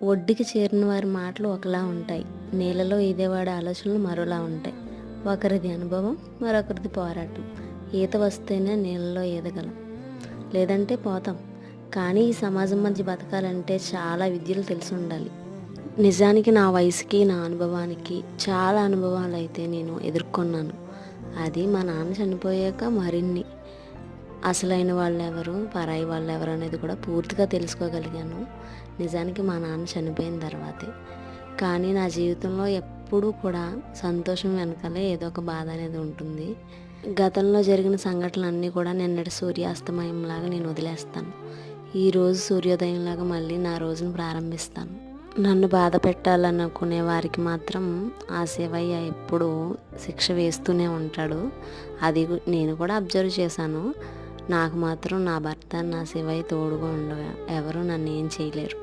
ఒడ్డుకి చేరిన వారి మాటలు ఒకలా ఉంటాయి, నీళ్ళలో ఈదేవాడి ఆలోచనలు మరోలా ఉంటాయి. ఒకరిది అనుభవం, మరొకరిది పోరాటం. ఈత వస్తేనే నీళ్ళలో ఈదగలం, లేదంటే పోతాం. కానీ ఈ సమాజం మధ్య బతకాలంటే చాలా విద్యలు తెలిసి ఉండాలి. నిజానికి నా వయసుకి, నా అనుభవానికి చాలా అనుభవాలు అయితే నేను ఎదుర్కొన్నాను. అది మా నాన్న చనిపోయాక మరిన్ని. అసలైన వాళ్ళు ఎవరు, పరాయి వాళ్ళు ఎవరు అనేది కూడా పూర్తిగా తెలుసుకోగలిగాను నిజానికి మా నాన్న చనిపోయిన తర్వాతే. కానీ నా జీవితంలో ఎప్పుడూ కూడా సంతోషం వెనకాలే ఏదో ఒక బాధ అనేది ఉంటుంది. గతంలో జరిగిన సంఘటనలన్నీ కూడా నిన్నటి సూర్యాస్తమయంలాగా నేను వదిలేస్తాను. ఈరోజు సూర్యోదయంలాగా మళ్ళీ నా రోజును ప్రారంభిస్తాను. నన్ను బాధ పెట్టాలనుకునే వారికి మాత్రం ఆ శివయ్య ఎప్పుడూ శిక్ష వేస్తూనే ఉంటాడు. అది నేను కూడా అబ్జర్వ్ చేశాను. నాకు మాత్రం నా భర్త, నా శివయ్య తోడుగా ఉండగా ఎవరు నన్ను ఏం చేయలేరు.